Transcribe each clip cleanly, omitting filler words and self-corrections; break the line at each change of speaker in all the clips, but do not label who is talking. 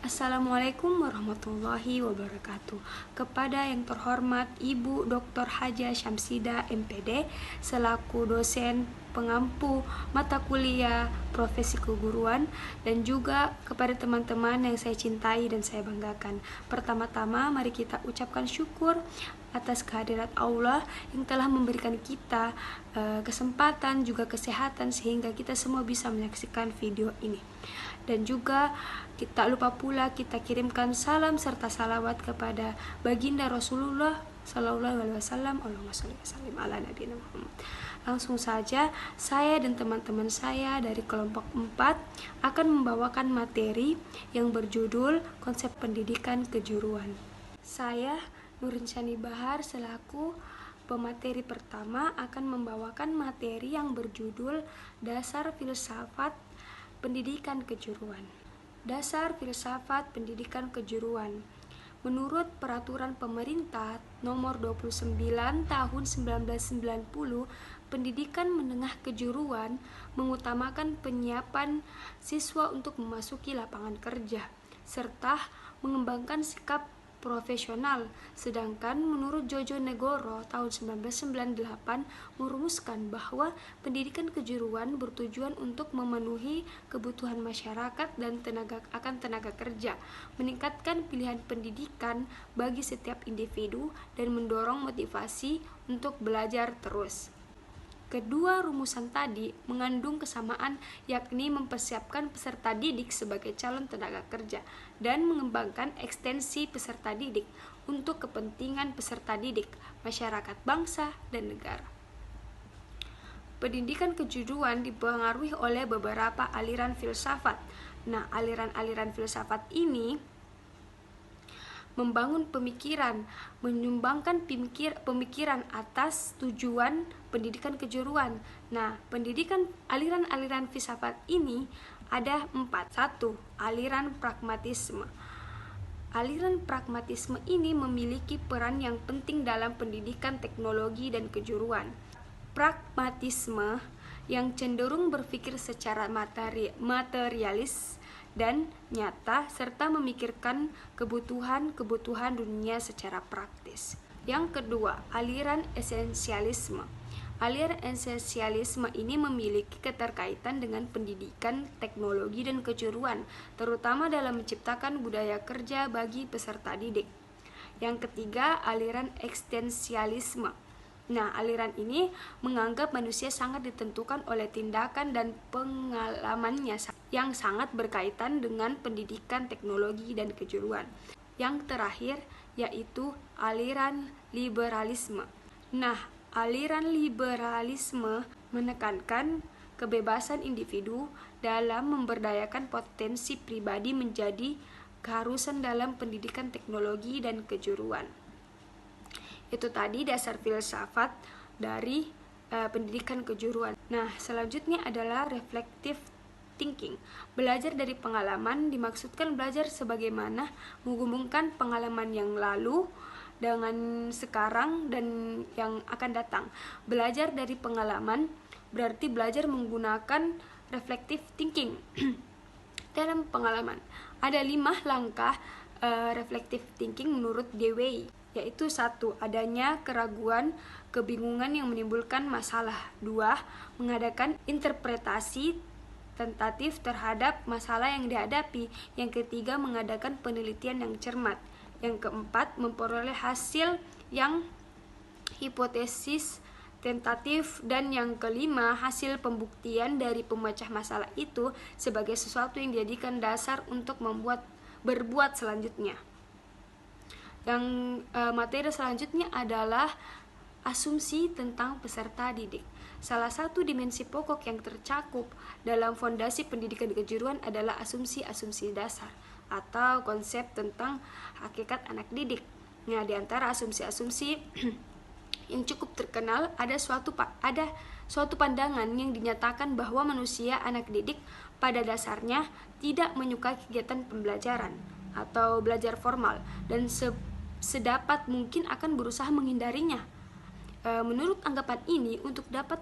Assalamualaikum warahmatullahi wabarakatuh. Kepada yang terhormat Ibu Dr. Haja Syamsida MPD selaku dosen pengampu mata kuliah profesi keguruan, dan juga kepada teman-teman yang saya cintai dan saya banggakan. Pertama-tama mari kita ucapkan syukur atas kehadirat Allah yang telah memberikan kita kesempatan juga kesehatan sehingga kita semua bisa menyaksikan video ini. Dan juga kita lupa pula kita kirimkan salam serta salawat kepada baginda Rasulullah Sallallahu Alaihi Wasallam. Allahumma sholli wa sallim ala nabiyina Muhammad. Langsung saja saya dan teman-teman saya dari kelompok 4 akan membawakan materi yang berjudul konsep pendidikan kejuruan. Saya Nurin Shani Bahar selaku pemateri pertama akan membawakan materi yang berjudul Dasar Filsafat Pendidikan Kejuruan. Dasar Filsafat Pendidikan Kejuruan. Menurut Peraturan Pemerintah Nomor 29 Tahun 1990, pendidikan menengah kejuruan mengutamakan penyiapan siswa untuk memasuki lapangan kerja serta mengembangkan sikap profesional. Sedangkan menurut Jojo Negoro tahun 1998 merumuskan bahwa pendidikan kejuruan bertujuan untuk memenuhi kebutuhan masyarakat dan tenaga kerja, meningkatkan pilihan pendidikan bagi setiap individu dan mendorong motivasi untuk belajar terus. Kedua rumusan tadi mengandung kesamaan, yakni mempersiapkan peserta didik sebagai calon tenaga kerja dan mengembangkan ekstensi peserta didik untuk kepentingan peserta didik, masyarakat bangsa, dan negara. Pendidikan kejuruan dipengaruhi oleh beberapa aliran filsafat. Nah, aliran-aliran filsafat ini membangun pemikiran, menyumbangkan pemikiran atas tujuan pendidikan kejuruan. Nah, aliran-aliran filsafat ini ada 4. 1. Aliran pragmatisme. Aliran pragmatisme ini memiliki peran yang penting dalam pendidikan teknologi dan kejuruan. Pragmatisme yang cenderung berpikir secara materialis dan nyata serta memikirkan kebutuhan dunia secara praktis. Yang kedua, aliran esensialisme. Aliran esensialisme ini memiliki keterkaitan dengan pendidikan, teknologi, dan kejuruan, terutama dalam menciptakan budaya kerja bagi peserta didik. Yang ketiga, aliran eksistensialisme. Nah, aliran ini menganggap manusia sangat ditentukan oleh tindakan dan pengalamannya yang sangat berkaitan dengan pendidikan, teknologi, dan kejuruan. Yang terakhir yaitu aliran liberalisme. Nah, aliran liberalisme menekankan kebebasan individu dalam memberdayakan potensi pribadi menjadi keharusan dalam pendidikan, teknologi, dan kejuruan. Itu tadi dasar filsafat dari pendidikan kejuruan. Nah, selanjutnya adalah reflective thinking. Belajar dari pengalaman dimaksudkan belajar sebagaimana menghubungkan pengalaman yang lalu dengan sekarang dan yang akan datang. Belajar dari pengalaman berarti belajar menggunakan reflective thinking. Dalam pengalaman ada 5 langkah reflective thinking menurut Dewey, yaitu 1. Adanya keraguan, kebingungan yang menimbulkan masalah. 2. Mengadakan interpretasi tentatif terhadap masalah yang dihadapi. Yang ketiga, mengadakan penelitian yang cermat. Yang keempat, memperoleh hasil yang hipotesis tentatif. Dan yang kelima, hasil pembuktian dari pemecah masalah itu sebagai sesuatu yang dijadikan dasar untuk berbuat selanjutnya. Yang materi selanjutnya adalah asumsi tentang peserta didik. Salah satu dimensi pokok yang tercakup dalam fondasi pendidikan kejuruan adalah asumsi-asumsi dasar atau konsep tentang hakikat anak didik. Nah, di antara asumsi-asumsi yang cukup terkenal ada suatu pandangan yang dinyatakan bahwa manusia anak didik pada dasarnya tidak menyukai kegiatan pembelajaran atau belajar formal dan sedapat mungkin akan berusaha menghindarinya. Menurut anggapan ini, untuk dapat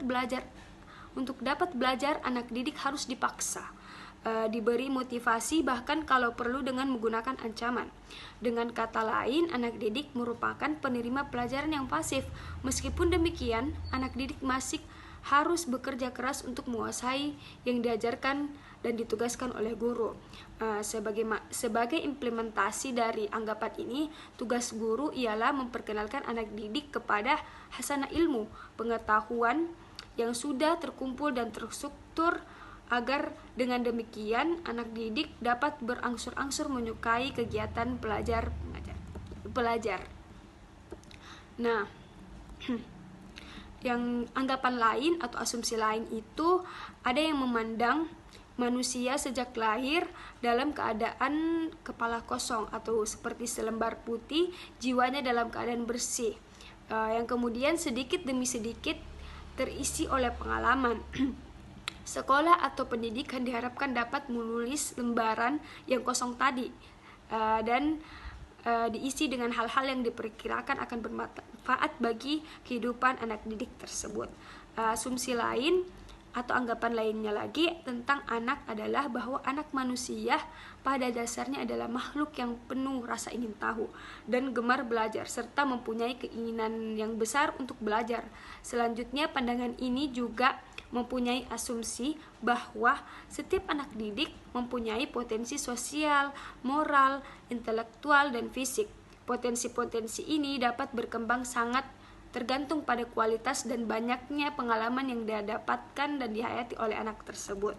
belajar anak didik harus dipaksa. diberi motivasi bahkan kalau perlu dengan menggunakan ancaman. Dengan kata lain, anak didik merupakan penerima pelajaran yang pasif. Meskipun demikian, anak didik masih harus bekerja keras untuk menguasai yang diajarkan dan ditugaskan oleh guru. Sebagai implementasi dari anggapan ini, tugas guru ialah memperkenalkan anak didik kepada hasanah ilmu, pengetahuan yang sudah terkumpul dan terstruktur, agar dengan demikian anak didik dapat berangsur-angsur menyukai kegiatan belajar. Nah, yang anggapan lain atau asumsi lain itu ada yang memandang manusia sejak lahir dalam keadaan kepala kosong atau seperti selembar putih, jiwanya dalam keadaan bersih, yang kemudian sedikit demi sedikit terisi oleh pengalaman. Sekolah atau pendidikan diharapkan dapat menulis lembaran yang kosong tadi dan diisi dengan hal-hal yang diperkirakan akan bermanfaat bagi kehidupan anak didik tersebut. Asumsi lain atau anggapan lainnya lagi tentang anak adalah bahwa anak manusia pada dasarnya adalah makhluk yang penuh rasa ingin tahu dan gemar belajar serta mempunyai keinginan yang besar untuk belajar. Selanjutnya, pandangan ini juga mempunyai asumsi bahwa setiap anak didik mempunyai potensi sosial, moral, intelektual, dan fisik. Potensi-potensi ini dapat berkembang sangat tergantung pada kualitas dan banyaknya pengalaman yang didapatkan dan dihayati oleh anak tersebut.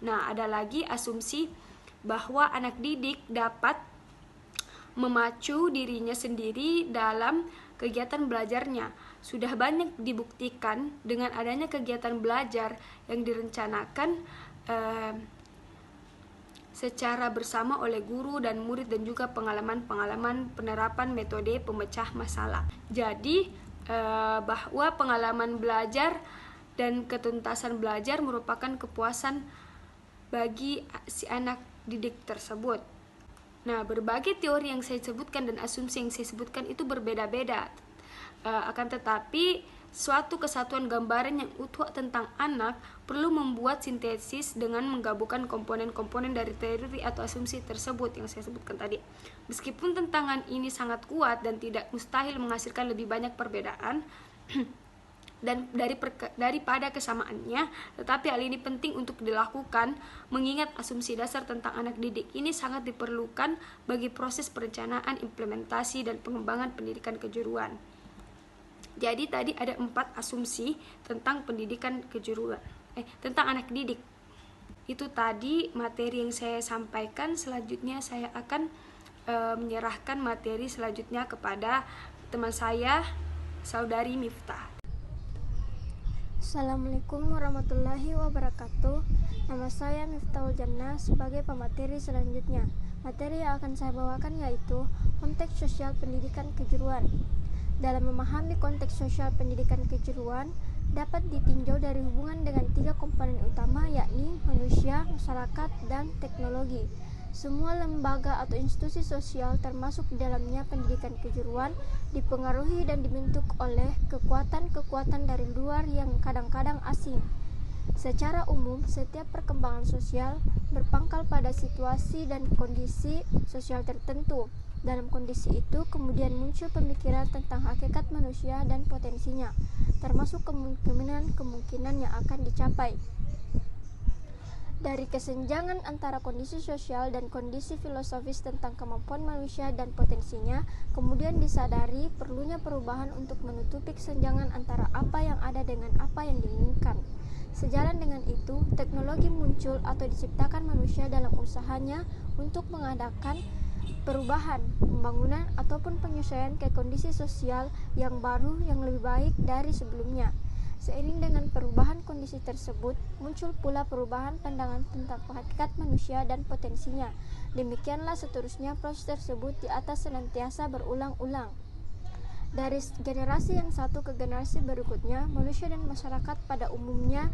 Nah, ada lagi asumsi bahwa anak didik dapat memacu dirinya sendiri dalam kegiatan belajarnya. Sudah banyak dibuktikan dengan adanya kegiatan belajar yang direncanakan secara bersama oleh guru dan murid dan juga pengalaman-pengalaman penerapan metode pemecah masalah. Jadi bahwa pengalaman belajar dan ketuntasan belajar merupakan kepuasan bagi si anak didik tersebut. Nah, berbagai teori yang saya sebutkan dan asumsi yang saya sebutkan itu berbeda-beda. Akan tetapi, suatu kesatuan gambaran yang utuh tentang anak perlu membuat sintesis dengan menggabungkan komponen-komponen dari teori atau asumsi tersebut yang saya sebutkan tadi. Meskipun tentangan ini sangat kuat dan tidak mustahil menghasilkan lebih banyak perbedaan dan daripada kesamaannya, tetapi hal ini penting untuk dilakukan mengingat asumsi dasar tentang anak didik ini sangat diperlukan bagi proses perencanaan, implementasi, dan pengembangan pendidikan kejuruan. Jadi tadi ada 4 asumsi tentang pendidikan kejuruan, tentang anak didik. Itu tadi materi yang saya sampaikan. Selanjutnya saya akan menyerahkan materi selanjutnya kepada teman saya, Saudari Miftah.
Assalamualaikum warahmatullahi wabarakatuh. Nama saya Miftahul Jannah sebagai pemateri selanjutnya. Materi yang akan saya bawakan yaitu konteks sosial pendidikan kejuruan. Dalam memahami konteks sosial pendidikan kejuruan dapat ditinjau dari hubungan dengan 3 komponen utama, yakni manusia, masyarakat, dan teknologi. Semua lembaga atau institusi sosial termasuk di dalamnya pendidikan kejuruan dipengaruhi dan dibentuk oleh kekuatan-kekuatan dari luar yang kadang-kadang asing. Secara umum, setiap perkembangan sosial berpangkal pada situasi dan kondisi sosial tertentu. Dalam kondisi itu kemudian muncul pemikiran tentang hakikat manusia dan potensinya, termasuk kemungkinan yang akan dicapai. Dari kesenjangan antara kondisi sosial dan kondisi filosofis tentang kemampuan manusia dan potensinya, kemudian disadari perlunya perubahan untuk menutupi kesenjangan antara apa yang ada dengan apa yang diinginkan. Sejalan dengan itu, teknologi muncul atau diciptakan manusia dalam usahanya untuk mengadakan perubahan, pembangunan, ataupun penyesuaian ke kondisi sosial yang baru yang lebih baik dari sebelumnya. Seiring dengan perubahan kondisi tersebut, muncul pula perubahan pandangan tentang hakikat manusia dan potensinya. Demikianlah seterusnya proses tersebut di atas senantiasa berulang-ulang. Dari generasi yang satu ke generasi berikutnya, manusia dan masyarakat pada umumnya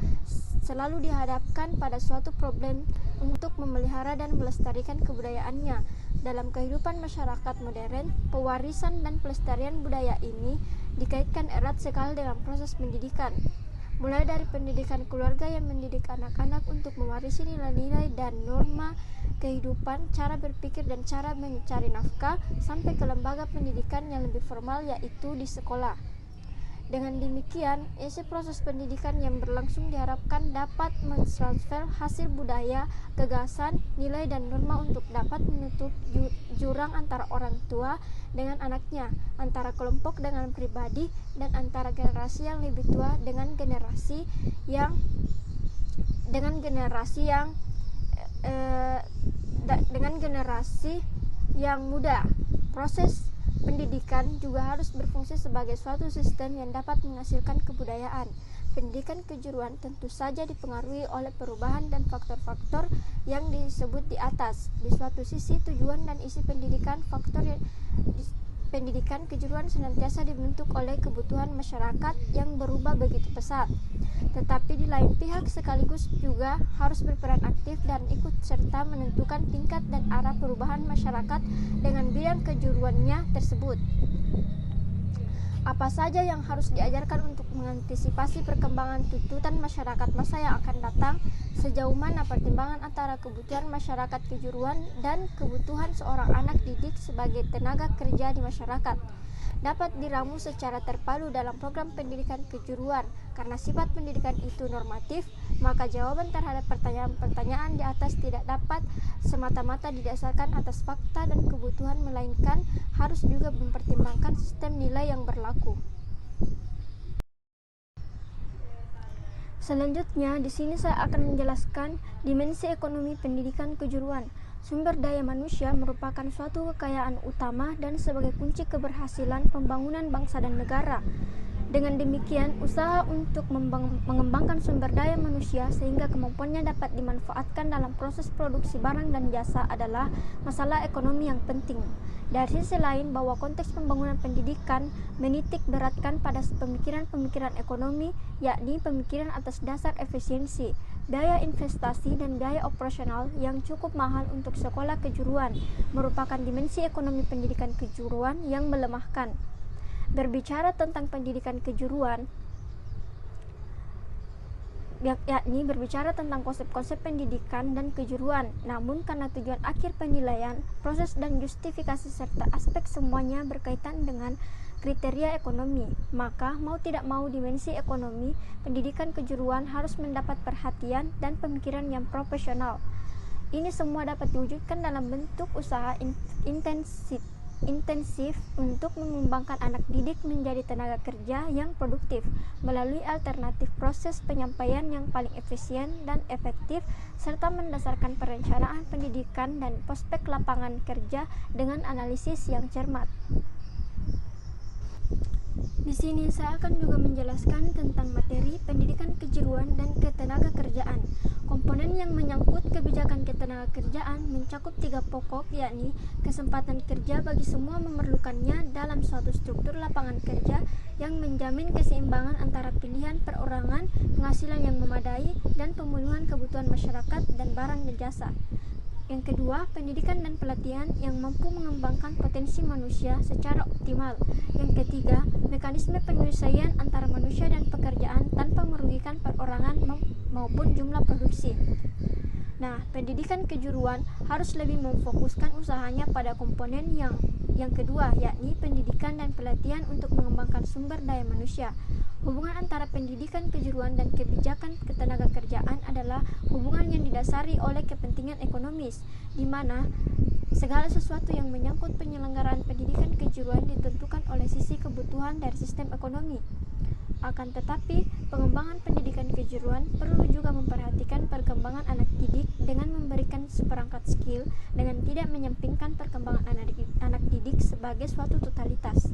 selalu dihadapkan pada suatu problem untuk memelihara dan melestarikan kebudayaannya. Dalam kehidupan masyarakat modern, pewarisan dan pelestarian budaya ini dikaitkan erat sekali dengan proses pendidikan. mulai dari pendidikan keluarga yang mendidik anak-anak untuk mewarisi nilai-nilai dan norma kehidupan, cara berpikir dan cara mencari nafkah, sampai ke lembaga pendidikan yang lebih formal, yaitu di sekolah. Dengan demikian, isi proses pendidikan yang berlangsung diharapkan dapat mentransfer hasil budaya, gagasan, nilai dan norma untuk dapat menutup jurang antara orang tua dengan anaknya, antara kelompok dengan pribadi, dan antara generasi yang lebih tua dengan generasi yang muda. Proses pendidikan juga harus berfungsi sebagai suatu sistem yang dapat menghasilkan kebudayaan. Pendidikan kejuruan tentu saja dipengaruhi oleh perubahan dan faktor-faktor yang disebut di atas. Di suatu sisi, tujuan dan isi pendidikan pendidikan kejuruan senantiasa dibentuk oleh kebutuhan masyarakat yang berubah begitu pesat. Tetapi di lain pihak sekaligus juga harus berperan aktif dan ikut serta menentukan tingkat dan arah perubahan masyarakat dengan bidang kejuruannya tersebut. Apa saja yang harus diajarkan untuk mengantisipasi perkembangan tuntutan masyarakat masa yang akan datang, sejauh mana pertimbangan antara kebutuhan masyarakat kejuruan dan kebutuhan seorang anak didik sebagai tenaga kerja di masyarakat dapat diramu secara terpadu dalam program pendidikan kejuruan. Karena sifat pendidikan itu normatif, maka jawaban terhadap pertanyaan-pertanyaan di atas tidak dapat semata-mata didasarkan atas fakta dan kebutuhan, melainkan harus juga mempertimbangkan sistem nilai yang berlaku. Selanjutnya, di sini saya akan menjelaskan dimensi ekonomi pendidikan kejuruan. Sumber daya manusia merupakan suatu kekayaan utama dan sebagai kunci keberhasilan pembangunan bangsa dan negara. Dengan demikian, usaha untuk mengembangkan sumber daya manusia sehingga kemampuannya dapat dimanfaatkan dalam proses produksi barang dan jasa adalah masalah ekonomi yang penting. Dari sisi lain, bahwa konteks pembangunan pendidikan menitik beratkan pada pemikiran-pemikiran ekonomi, yakni pemikiran atas dasar efisiensi, biaya investasi dan biaya operasional yang cukup mahal untuk sekolah kejuruan, merupakan dimensi ekonomi pendidikan kejuruan yang melemahkan. Berbicara tentang pendidikan kejuruan, yakni berbicara tentang konsep-konsep pendidikan dan kejuruan, namun karena tujuan akhir penilaian, proses dan justifikasi serta aspek semuanya berkaitan dengan kriteria ekonomi, maka mau tidak mau dimensi ekonomi pendidikan kejuruan harus mendapat perhatian dan pemikiran yang profesional. Ini semua dapat diwujudkan dalam bentuk usaha intensif untuk mengembangkan anak didik menjadi tenaga kerja yang produktif melalui alternatif proses penyampaian yang paling efisien dan efektif, serta mendasarkan perencanaan pendidikan dan prospek lapangan kerja dengan analisis yang cermat. Di sini saya akan juga menjelaskan tentang materi pendidikan kejuruan dan ketenaga kerjaan. Komponen yang menyangkut kebijakan ketenaga kerjaan mencakup 3 pokok, yakni kesempatan kerja bagi semua memerlukannya dalam suatu struktur lapangan kerja yang menjamin keseimbangan antara pilihan perorangan, penghasilan yang memadai, dan pemenuhan kebutuhan masyarakat dan barang dan jasa. Yang kedua, pendidikan dan pelatihan yang mampu mengembangkan potensi manusia secara optimal. Yang ketiga, mekanisme penyelesaian antara manusia dan pekerjaan tanpa merugikan perorangan maupun jumlah produksi. Nah, pendidikan kejuruan harus lebih memfokuskan usahanya pada komponen yang kedua, yakni pendidikan dan pelatihan untuk mengembangkan sumber daya manusia. Hubungan antara pendidikan kejuruan dan kebijakan ketenaga kerjaan adalah hubungan yang didasari oleh kepentingan ekonomis, di mana segala sesuatu yang menyangkut penyelenggaraan pendidikan kejuruan ditentukan oleh sisi kebutuhan dari sistem ekonomi. Akan tetapi, pengembangan pendidikan kejuruan perlu juga memperhatikan perkembangan anak didik dengan memberikan seperangkat skill dengan tidak menyampingkan perkembangan anak didik sebagai suatu totalitas.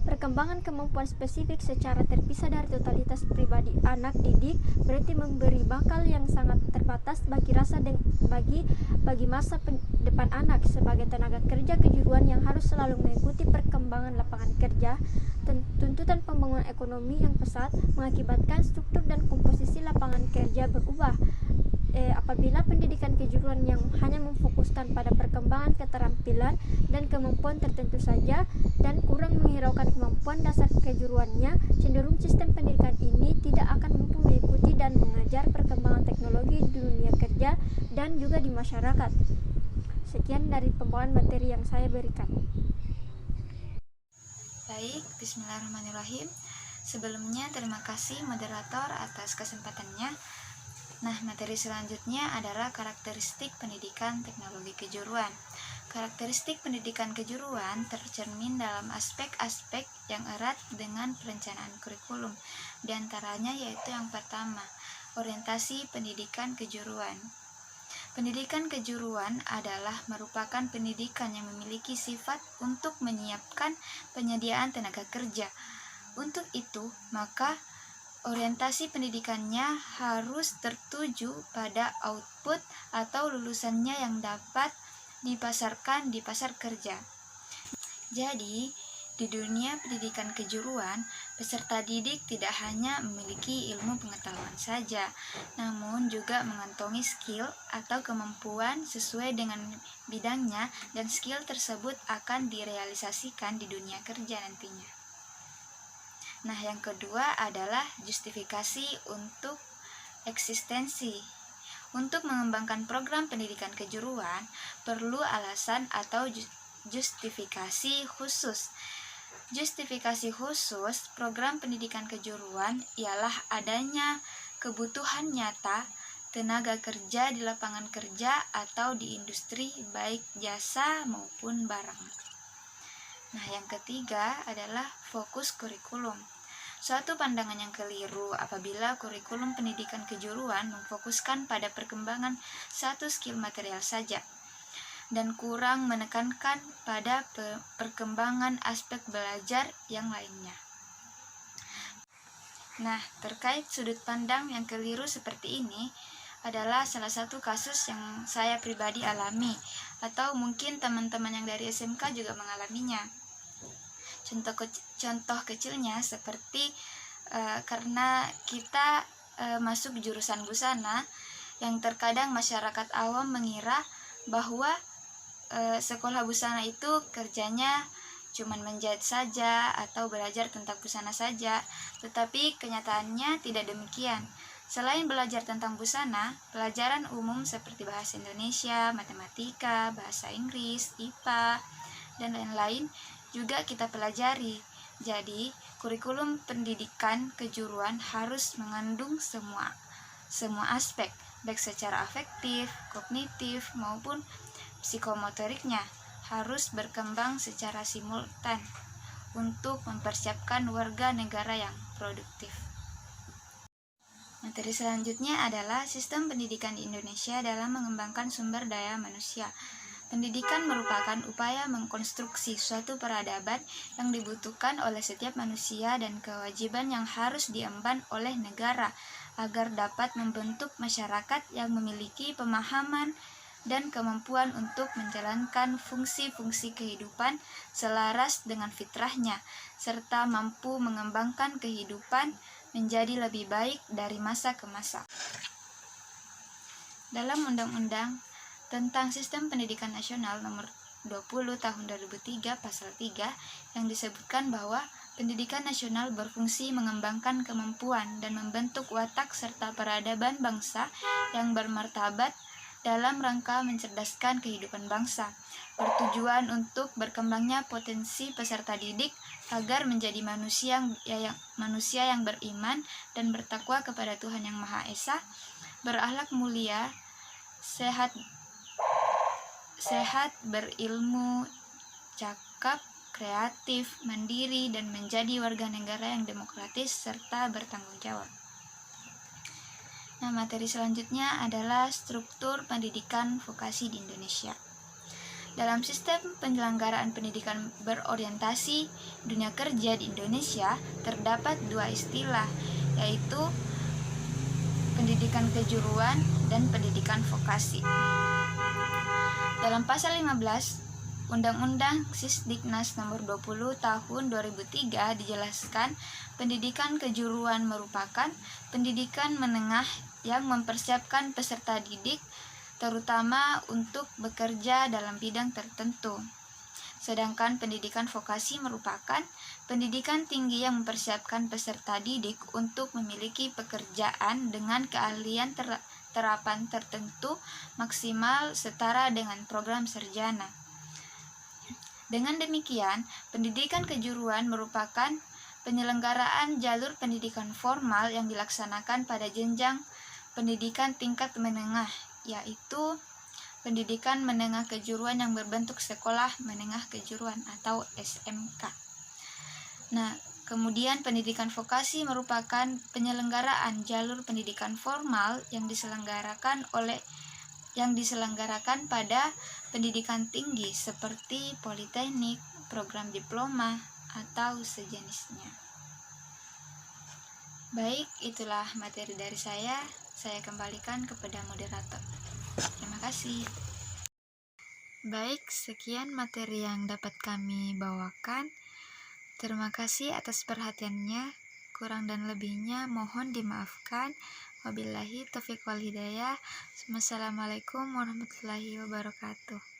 Perkembangan kemampuan spesifik secara terpisah dari totalitas pribadi anak didik berarti memberi bakal yang sangat terbatas bagi masa depan anak. Sebagai tenaga kerja kejuruan yang harus selalu mengikuti perkembangan lapangan kerja, tuntutan pembangunan ekonomi yang pesat mengakibatkan struktur dan komposisi lapangan kerja berubah. apabila pendidikan kejuruan yang hanya memfokuskan pada perkembangan keterampilan dan kemampuan tertentu saja dan kurang menghiraukan kemampuan dasar kejuruannya, cenderung sistem pendidikan ini tidak akan mampu mengikuti dan mengajar perkembangan teknologi di dunia kerja dan juga di masyarakat. Sekian dari pembawaan materi yang saya berikan.
Baik, bismillahirrahmanirrahim. Sebelumnya terima kasih moderator atas kesempatannya. Nah, materi selanjutnya adalah karakteristik pendidikan teknologi kejuruan. Karakteristik pendidikan kejuruan tercermin dalam aspek-aspek yang erat dengan perencanaan kurikulum. Di antaranya yaitu yang pertama, orientasi pendidikan kejuruan. Pendidikan kejuruan adalah merupakan pendidikan yang memiliki sifat untuk menyiapkan penyediaan tenaga kerja. Untuk itu, maka orientasi pendidikannya harus tertuju pada output atau lulusannya yang dapat dipasarkan di pasar kerja. Jadi, di dunia pendidikan kejuruan, peserta didik tidak hanya memiliki ilmu pengetahuan saja, namun juga mengantongi skill atau kemampuan sesuai dengan bidangnya, dan skill tersebut akan direalisasikan di dunia kerja nantinya. Nah, yang kedua adalah justifikasi untuk eksistensi. Untuk mengembangkan program pendidikan kejuruan, perlu alasan atau justifikasi khusus. Justifikasi khusus program pendidikan kejuruan ialah adanya kebutuhan nyata tenaga kerja di lapangan kerja atau di industri, baik jasa maupun barang. Nah, yang ketiga adalah fokus kurikulum. Suatu pandangan yang keliru apabila kurikulum pendidikan kejuruan memfokuskan pada perkembangan satu skill material saja dan kurang menekankan pada perkembangan aspek belajar yang lainnya. Nah, terkait sudut pandang yang keliru seperti ini adalah salah satu kasus yang saya pribadi alami, atau mungkin teman-teman yang dari SMK juga mengalaminya. Contoh kecilnya seperti karena kita masuk jurusan busana, yang terkadang masyarakat awam mengira bahwa sekolah busana itu kerjanya cuman menjahit saja atau belajar tentang busana saja, tetapi kenyataannya tidak demikian. Selain belajar tentang busana, pelajaran umum seperti bahasa Indonesia, matematika, bahasa Inggris, IPA, dan lain-lain juga kita pelajari. Jadi, kurikulum pendidikan kejuruan harus mengandung semua aspek, baik secara afektif, kognitif, maupun psikomotoriknya, harus berkembang secara simultan untuk mempersiapkan warga negara yang produktif. Materi selanjutnya adalah sistem pendidikan di Indonesia dalam mengembangkan sumber daya manusia. Pendidikan merupakan upaya mengkonstruksi suatu peradaban yang dibutuhkan oleh setiap manusia dan kewajiban yang harus diemban oleh negara agar dapat membentuk masyarakat yang memiliki pemahaman dan kemampuan untuk menjalankan fungsi-fungsi kehidupan selaras dengan fitrahnya, serta mampu mengembangkan kehidupan menjadi lebih baik dari masa ke masa. Dalam Undang-Undang tentang Sistem Pendidikan Nasional Nomor 20 Tahun 2003 Pasal 3 yang disebutkan bahwa pendidikan nasional berfungsi mengembangkan kemampuan dan membentuk watak serta peradaban bangsa yang bermartabat dalam rangka mencerdaskan kehidupan bangsa, bertujuan untuk berkembangnya potensi peserta didik agar menjadi manusia yang beriman dan bertakwa kepada Tuhan Yang Maha Esa, berakhlak mulia, sehat, berilmu, cakap, kreatif, mandiri, dan menjadi warga negara yang demokratis serta bertanggung jawab. Nah, materi selanjutnya adalah struktur pendidikan vokasi di Indonesia. Dalam sistem penyelenggaraan pendidikan berorientasi dunia kerja di Indonesia, terdapat dua istilah, yaitu pendidikan kejuruan dan pendidikan vokasi. Dalam pasal 15 Undang-Undang Sisdiknas Nomor 20 Tahun 2003 dijelaskan pendidikan kejuruan merupakan pendidikan menengah yang mempersiapkan peserta didik terutama untuk bekerja dalam bidang tertentu. Sedangkan pendidikan vokasi merupakan pendidikan tinggi yang mempersiapkan peserta didik untuk memiliki pekerjaan dengan keahlian terapan tertentu maksimal setara dengan program sarjana. Dengan demikian, pendidikan kejuruan merupakan penyelenggaraan jalur pendidikan formal yang dilaksanakan pada jenjang pendidikan tingkat menengah, yaitu pendidikan menengah kejuruan yang berbentuk sekolah menengah kejuruan atau SMK. Nah, kemudian pendidikan vokasi merupakan penyelenggaraan jalur pendidikan formal yang diselenggarakan pada pendidikan tinggi seperti politeknik, program diploma, atau sejenisnya. Baik, itulah materi dari saya. Saya kembalikan kepada moderator. Terima kasih. Baik, sekian materi yang dapat kami bawakan. Terima kasih atas perhatiannya. Kurang dan lebihnya mohon dimaafkan. Wabillahi taufiq wal hidayah. Wassalamualaikum warahmatullahi wabarakatuh.